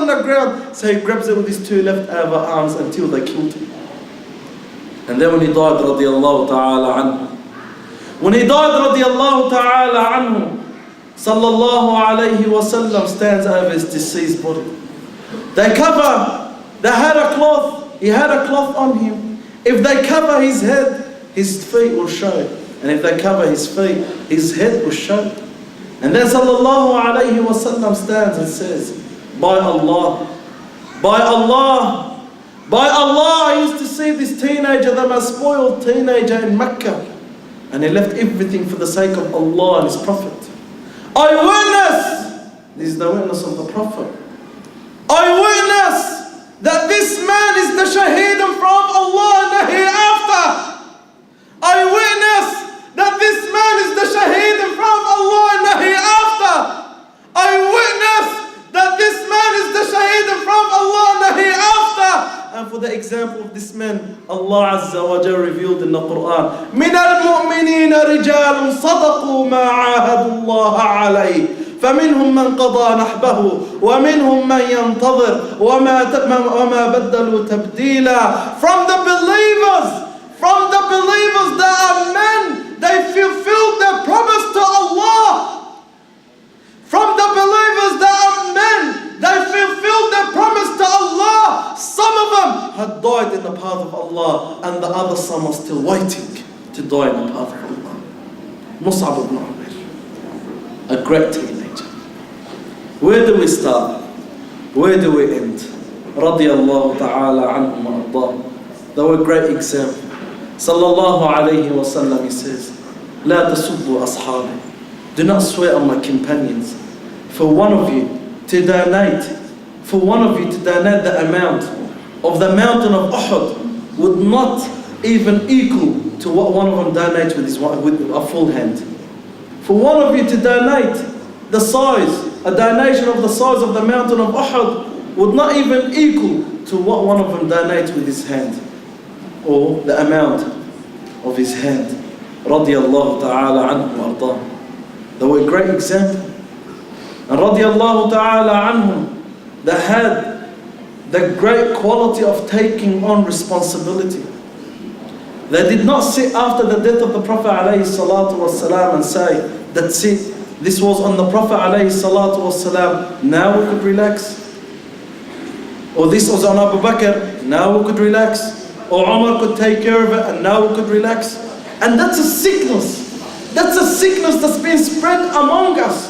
on the ground. So he grabs it with his two left arms until they killed him. And then when he died, radiallahu ta'ala anhu, when he died, radiallahu ta'ala anhu, sallallahu alayhi wa sallam stands over his deceased body. They had a cloth, he had a cloth on him. If they cover his head, his feet will show. And if they cover his feet, his head will show. And then sallallahu alayhi wa sallam stands and says, by Allah, by Allah, by Allah, I used to see this teenager, the most spoiled teenager in Mecca. And he left everything for the sake of Allah and His Prophet. I witness, this is the witness of the Prophet. I witness that this man is the shaheed in front of Allah in the hereafter. I witness that this man is the shaheed in front of Allah in the hereafter. I witness that this man is the shaheed in front of Allah in the hereafter. And for the example of this man, Allah Azza wa Jalla revealed in the Quran, مِنَ الْمُؤْمِنِينَ رِجَالٌ صَدَقُوا مَا عَاهَدُوا اللَّهَ عَلَيْهِ فَمِنْهُمْ مَنْ قَضَى نَحْبَهُ وَمِنْهُمْ مَنْ يَنْتَظِرُ وَمَا بَدَّلُوا تَبْدِيلًا. From the believers that are men, they fulfilled their promise to Allah. From the believers that are men, they fulfilled their promise to Allah. Some of them had died in the path of Allah, and the other some are still waiting to die in the path of Allah. Mus'ab ibn Umair, a great teenager. Where do we start? Where do we end? Radiyallahu ta'ala anhum wa ardahum. They were a great example. Sallallahu alayhi wa sallam, he says, لا تسبوا أصحابي. Do not swear on my companions. For one of you to donate, the amount of the mountain of Uhud would not even equal to what one of them donates with a full hand. For one of you to donate the size, a donation of the size of the mountain of Uhud would not even equal to what one of them donates with his hand, or the amount of his hand. Radiyallahu ta'ala anhu wa ardahum. They were a great example. And radiyallahu ta'ala anhum, they had the great quality of taking on responsibility. They did not sit after the death of the Prophet alayhi salatu wasalam and say, that's it, this was on the Prophet alayhi salatu wasalam, now we could relax. Or this was on Abu Bakr, now we could relax. Or Umar could take care of it and now we could relax. And that's a sickness. That's a sickness that's been spread among us.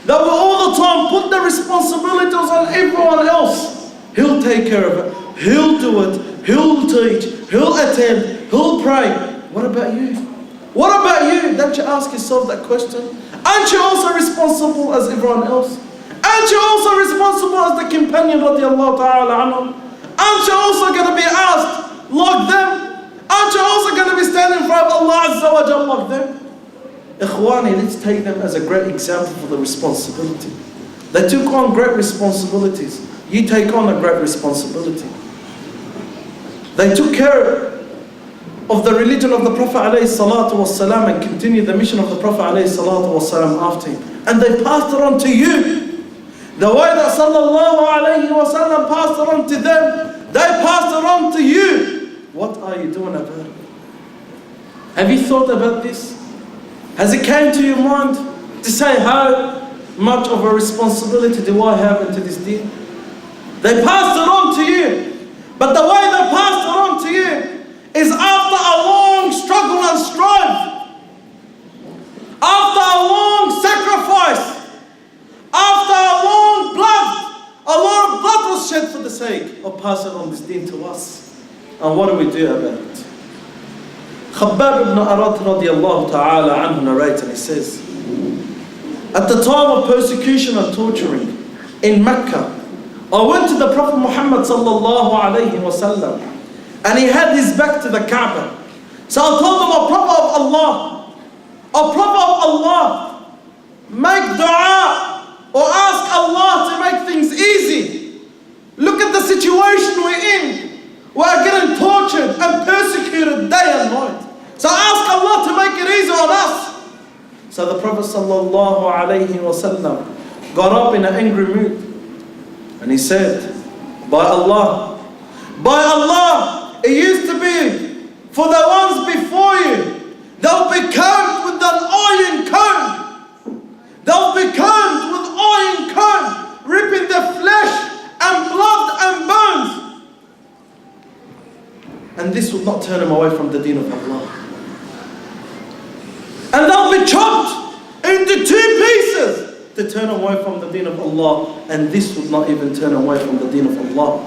That we all the time put the responsibilities on everyone else. He'll take care of it. He'll do it. He'll teach. He'll attend. He'll pray. What about you? What about you? Don't you ask yourself that question? Aren't you also responsible as everyone else? Aren't you also responsible as the companion radiallahu ta'ala anhum? Aren't you also going to be asked like them? Aren't you also going to be standing in front of Allah Azza wa Jalla like them? Ikhwani, let's take them as a great example for the responsibility. They took on great responsibilities. You take on a great responsibility. They took care of the religion of the Prophet ﷺ and continued the mission of the Prophet ﷺ after him. And they passed it on to you. The way that ﷺ passed it on to them, they passed it on to you. What are you doing about it? Have you thought about this? Has it came to your mind to say how much of a responsibility do I have into this deen? They passed it on to you. But the way they passed it on to you is after a long struggle and strife. After a long sacrifice. After a long blood. A lot of blood was shed for the sake of passing on this deen to us. And what do we do about it? Khabbab ibn Arat radiallahu ta'ala anhu narrates, and he says, at the time of persecution and torturing in Mecca, I went to the Prophet Muhammad sallallahu alayhi wa sallam, and he had his back to the Kaaba. So I told him, O Prophet of Allah, make dua or ask Allah to make things easy. Look at the situation we're in. We're getting tortured and persecuted day and night. So ask Allah to make it easy on us. So the Prophet sallallahu alayhi wa sallam got up in an angry mood. And he said, by Allah, it used to be for the ones before you, they'll be combed with an iron comb. They'll be combed with iron comb, ripping their flesh and blood and bones. And this would not turn them away from the deen of Allah. And they'll be chopped into 2 pieces to turn away from the deen of Allah. And this would not even turn away from the deen of Allah.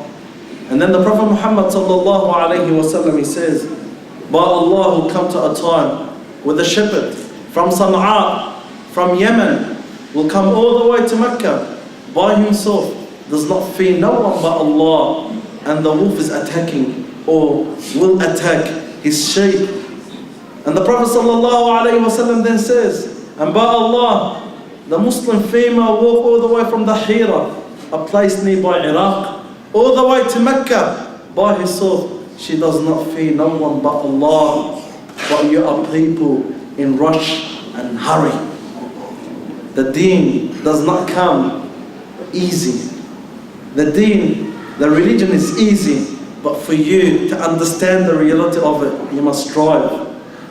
And then the Prophet Muhammad sallallahu alayhi wa sallam, he says, by Allah will come to a time where the shepherd from Sana'a, from Yemen, will come all the way to Mecca by himself, does not fear no one but Allah, and the wolf is attacking or will attack his sheep. And the Prophet sallallahu alayhi wa sallam then says, and by Allah, the Muslim female walk all the way from the Hira, a place nearby Iraq, all the way to Mecca by herself. She does not fear no one but Allah. But you are people in rush and hurry. The deen does not come easy. The deen, the religion is easy. But for you to understand the reality of it, you must strive.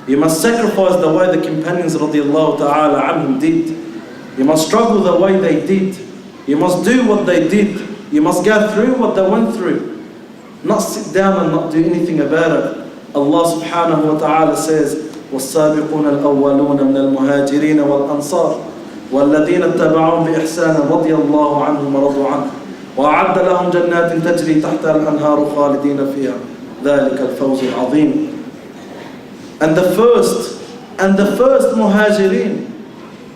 You must sacrifice the way the companions radiallahu ta'ala anhum did. You must struggle the way they did. You must do what they did. You must go through what they went through. Not sit down and not do anything about it. Allah subhanahu wa ta'ala says, وَالسَّابِقُونَ الْأَوَّلُونَ مِنَ الْمُهَاجِرِينَ وَالْأَنصَارِ وَالَّذِينَ اتَّبَعُوهُم بِإِحْسَانٍ رَضِيَ اللَّهُ عَنْهُمْ وَرَضُوا عَنْهُ وَأَعَدَّ لَهُمْ جَنَّاتٍ تَجْرِي تَحْتَهَا الْأَنْهَارُ خَالِدِينَ فِيهَا ذَلِكَ الْفَوْزُ الْعَظِيمُ. And the first muhajirin,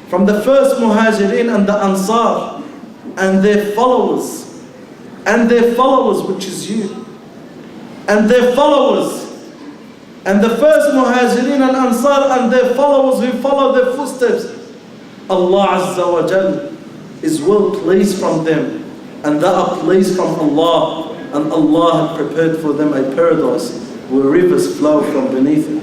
from the first muhajirin and the ansar, and their followers, which is you, and their followers, and the first muhajirin and ansar and their followers who follow their footsteps, Allah Azza wa Jal is well pleased from them, and they are pleased from Allah, and Allah had prepared for them a paradise where rivers flow from beneath it.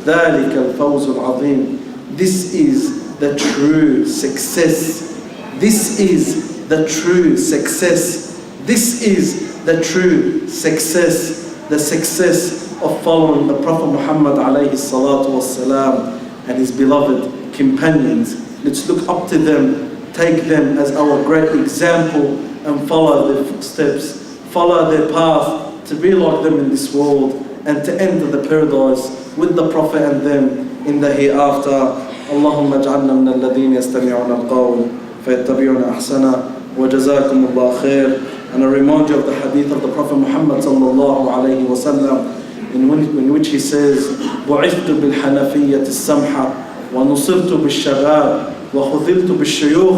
ذَلِكَ الْفَوْزُ الْعَظِيمُ. This is the true success. This is the true success. This is the true success. The success of following the Prophet Muhammad alayhi salatu wassalam and his beloved companions. Let's look up to them, take them as our great example, and follow their footsteps, follow their path to be like them in this world and to enter the paradise with the Prophet and them in the hereafter. Allahumma ja'alna min alladhina yastami'una al-qawl fayattabi'una ahsana wa jazakum Allah khair. And I remind you of the hadith of the Prophet Muhammad sallallahu alayhi wa sallam, in which he says, بُعِثْتُ بِالْحَنَفِيَّةِ السَّمْحَةِ وَنُصِرْتُ بِالشَّبَابِ وَخُذِلْتُ بِالشُّيُوخِ.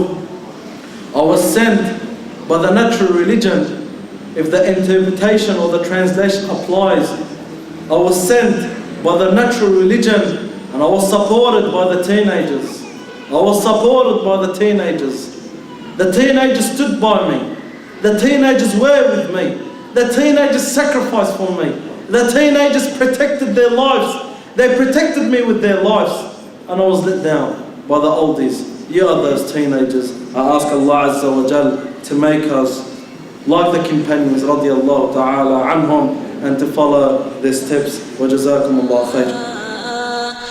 I was sent by the natural religion, if the interpretation or the translation applies. I was sent by the natural religion, and I was supported by the teenagers. I was supported by the teenagers. The teenagers stood by me. The teenagers were with me. The teenagers sacrificed for me. The teenagers protected their lives. They protected me with their lives. And I was let down by the oldies. You are those teenagers. I ask Allah Azza wa Jal to make us like the companions radiallahu ta'ala anhum, and to follow their steps. وجزاكم الله خير.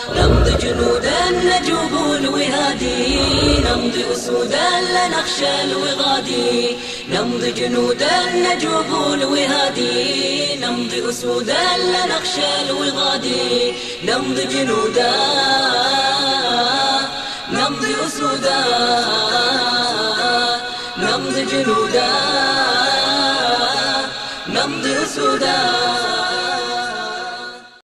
نمضي جنودا نجوب الوهادي نمضي أسودا لا نخشى الوغادي نمضي جنودا نجوب الوهادي نمضي أسودا لا نخشى الوغادي نمضي جنودا نمضي أسودا نمضي جنودا نمضي أسودا